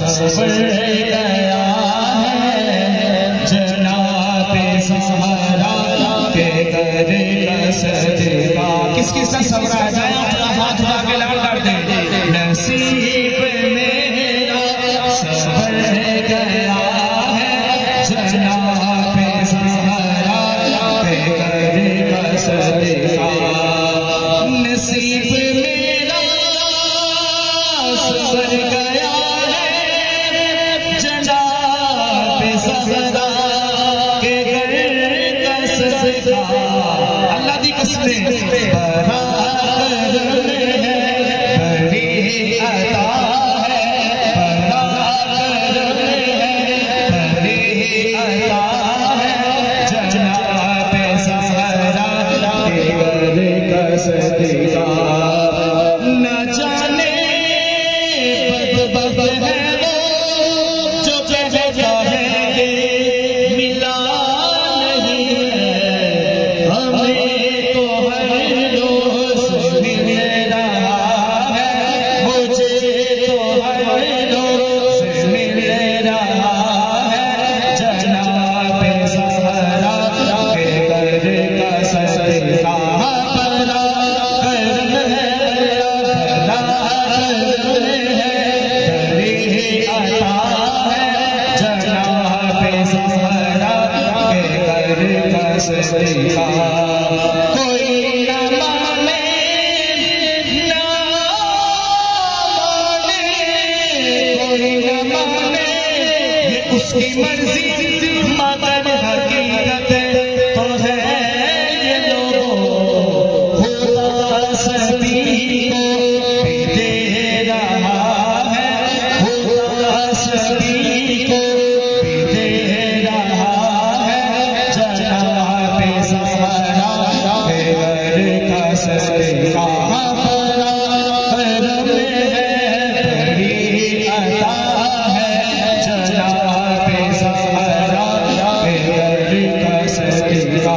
सवर गया है जनाबे ज़हरा के घर का सदका। किसकी सवरा जाए अपना हाथ उठा के लाल कर दे। नसीब मेरा सवर गया है जनाबे ज़हरा के घर का सदका। नसीब मेरा सवर गया है जनाबे ज़हरा के घर का सदका। अल्लाह दी कसम बड़ा करम है, बड़ी अता है, बड़ा करम है, बड़ी अता है जनाबे ज़हरा के घर का सदका। न जाने बद है वो जो कहता है कि मिला नहीं है हमें तो हर रोज मिल रहा है, मुझे तो हर रोज मिल रहा है जनाबे ज़हरा के घर का सदका। बड़ा करम है, बड़ा करम है, बड़ी अता है जनाबे ज़हरा के घर का सदका। कोई न माने न माने, कोई न माने ये उसकी मर्जी, मगर हकीकत तो है ये लोगों खुदा सभी को भी दे रहा है, खुदा सभी को भी दे रहा है जनाबे ज़हरा के घर का सदका। बड़ा करम है, बड़ी अता है जनाबे ज़हरा के घर का सदका।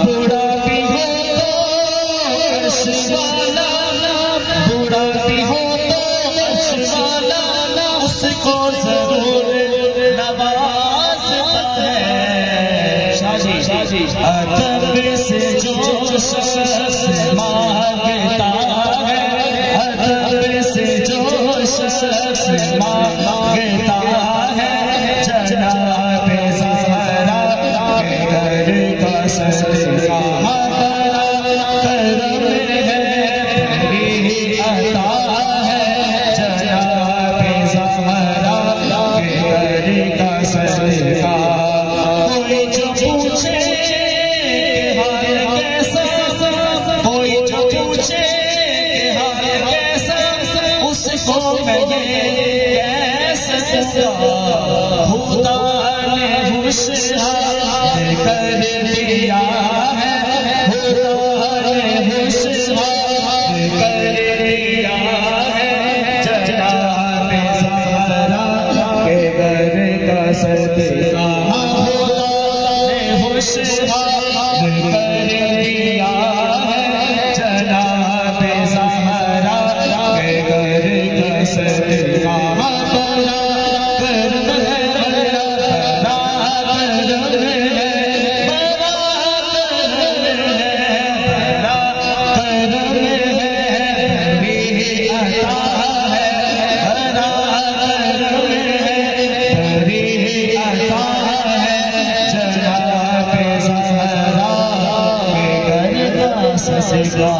बुरा भी हो तो अर्श वाला, बुरा भी हो तो अर्श वाला उसको जरूर नवाज़ता है। शाजी अदब से जो शख्स मांगता है, अदब से जो शख्स मांगता है जनाबे ज़हरा के घर का सदका। बड़ा करम है, बड़ी अता है जनाबे ज़हरा के घर का सदका। कोई जो पूछे हाल कैसा, कोई जो पूछे हाल कैसा, उसको मैं ये कह सकता खुदा ने होशियार कर दिया है, खुदा ने होशियार कर दिया है जनाबे ज़हरा के घर का सदका। होशियार कर दिया है जनाबे ज़हरा के घर का सदका। बड़ा करम है, बड़ा करम है, बड़ा करम है, बड़ा करम है, बड़ी अता है, बड़ा करम है, बड़ी अता है जनाबे ज़हरा के घर का सदका।